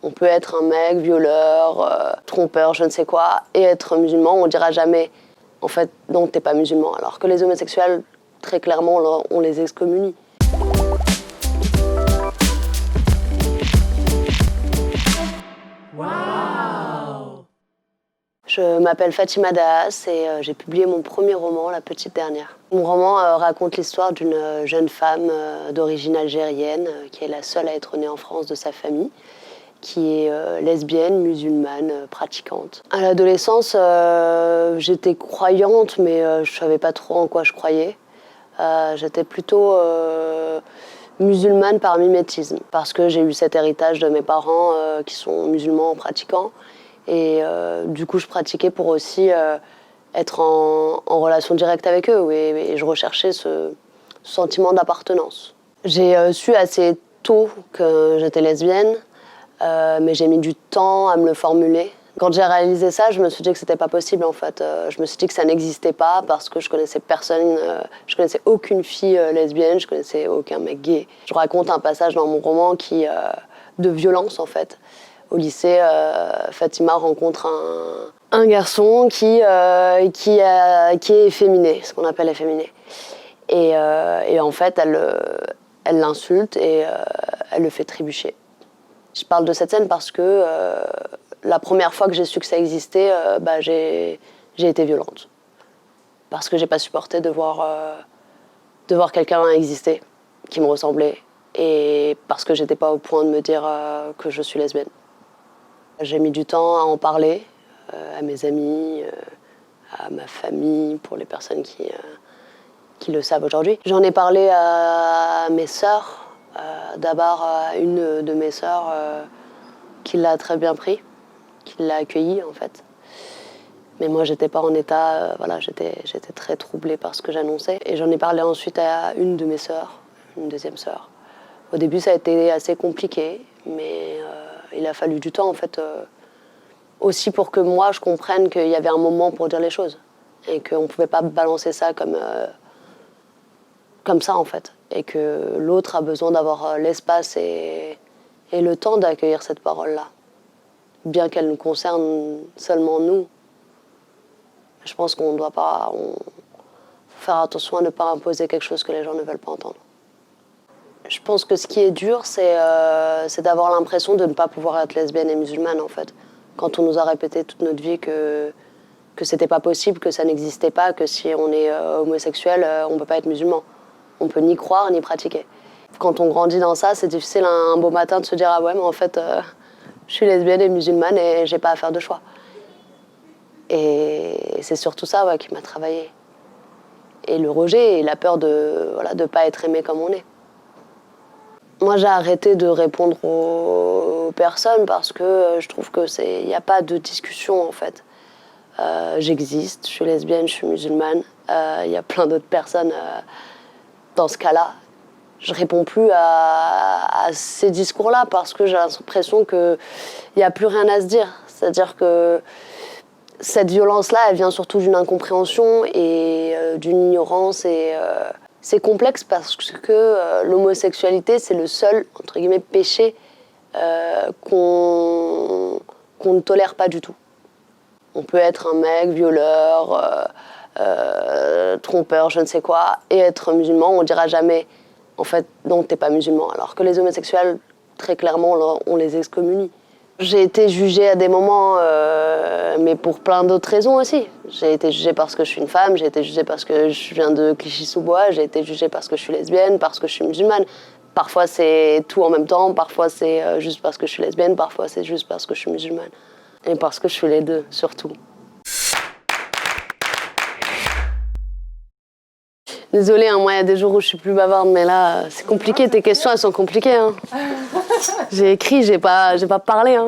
On peut être un mec, violeur, trompeur, je ne sais quoi, et être musulman, on dira jamais, en fait, non, t'es pas musulman. Alors que les homosexuels, très clairement, on les excommunie. Wow. Je m'appelle Fatima Daas et j'ai publié mon premier roman, La Petite Dernière. Mon roman raconte l'histoire d'une jeune femme d'origine algérienne qui est la seule à être née en France de sa famille, qui est lesbienne, musulmane, pratiquante. À l'adolescence, j'étais croyante, mais je ne savais pas trop en quoi je croyais. J'étais plutôt musulmane par mimétisme, parce que j'ai eu cet héritage de mes parents qui sont musulmans pratiquants. Et du coup, je pratiquais pour aussi être en relation directe avec eux. Et je recherchais ce sentiment d'appartenance. J'ai su assez tôt que j'étais lesbienne, mais j'ai mis du temps à me le formuler. Quand j'ai réalisé ça, je me suis dit que c'était pas possible en fait. Je me suis dit que ça n'existait pas parce que je connaissais personne, je connaissais aucune fille lesbienne, je connaissais aucun mec gay. Je raconte un passage dans mon roman de violence en fait. Au lycée, Fatima rencontre un garçon qui est efféminé, ce qu'on appelle efféminé. Et en fait, elle l'insulte et elle le fait trébucher. Je parle de cette scène parce que la première fois que j'ai su que ça existait, j'ai été violente. Parce que j'ai pas supporté de voir quelqu'un exister qui me ressemblait. Et parce que j'étais pas au point de me dire que je suis lesbienne. J'ai mis du temps à en parler à mes amis, à ma famille, pour les personnes qui le savent aujourd'hui. J'en ai parlé à mes sœurs, d'abord à une de mes sœurs qui l'a très bien pris, qui l'a accueilli en fait. Mais moi j'étais pas en état, voilà, j'étais très troublée par ce que j'annonçais. Et j'en ai parlé ensuite à une de mes sœurs, une deuxième sœur. Au début ça a été assez compliqué, mais il a fallu du temps en fait, aussi pour que moi je comprenne qu'il y avait un moment pour dire les choses et qu'on ne pouvait pas balancer ça comme ça en fait, et que l'autre a besoin d'avoir l'espace et le temps d'accueillir cette parole-là, bien qu'elle nous concerne seulement nous. Je pense qu'on doit pas faire attention à ne pas imposer quelque chose que les gens ne veulent pas entendre. Je pense que ce qui est dur, c'est d'avoir l'impression de ne pas pouvoir être lesbienne et musulmane, en fait. Quand on nous a répété toute notre vie que c'était pas possible, que ça n'existait pas, que si on est homosexuel, on peut pas être musulman. On peut ni croire, ni pratiquer. Quand on grandit dans ça, c'est difficile un beau matin de se dire « Ah ouais, mais en fait, je suis lesbienne et musulmane et j'ai pas à faire de choix. » Et c'est surtout ça qui m'a travaillé. Et le rejet et la peur de ne pas être aimé comme on est. Moi, j'ai arrêté de répondre aux personnes parce que je trouve qu'il n'y a pas de discussion, en fait. J'existe, je suis lesbienne, je suis musulmane. Il y a plein d'autres personnes dans ce cas-là. Je ne réponds plus à ces discours-là parce que j'ai l'impression qu'il n'y a plus rien à se dire. C'est-à-dire que cette violence-là, elle vient surtout d'une incompréhension et d'une ignorance. Et c'est complexe parce que l'homosexualité, c'est le seul, entre guillemets, péché qu'on ne tolère pas du tout. On peut être un mec, violeur, trompeur, je ne sais quoi, et être musulman, on ne dira jamais, en fait, non, t'es pas musulman. Alors que les homosexuels, très clairement, on les excommunie. J'ai été jugée à des moments, mais pour plein d'autres raisons aussi. J'ai été jugée parce que je suis une femme, j'ai été jugée parce que je viens de Clichy-sous-Bois, j'ai été jugée parce que je suis lesbienne, parce que je suis musulmane. Parfois c'est tout en même temps, parfois c'est juste parce que je suis lesbienne, parfois c'est juste parce que je suis musulmane. Et parce que je suis les deux, surtout. Désolée, moi il y a des jours où je suis plus bavarde, mais là c'est compliqué, tes questions elles sont compliquées. J'ai écrit, j'ai pas parlé.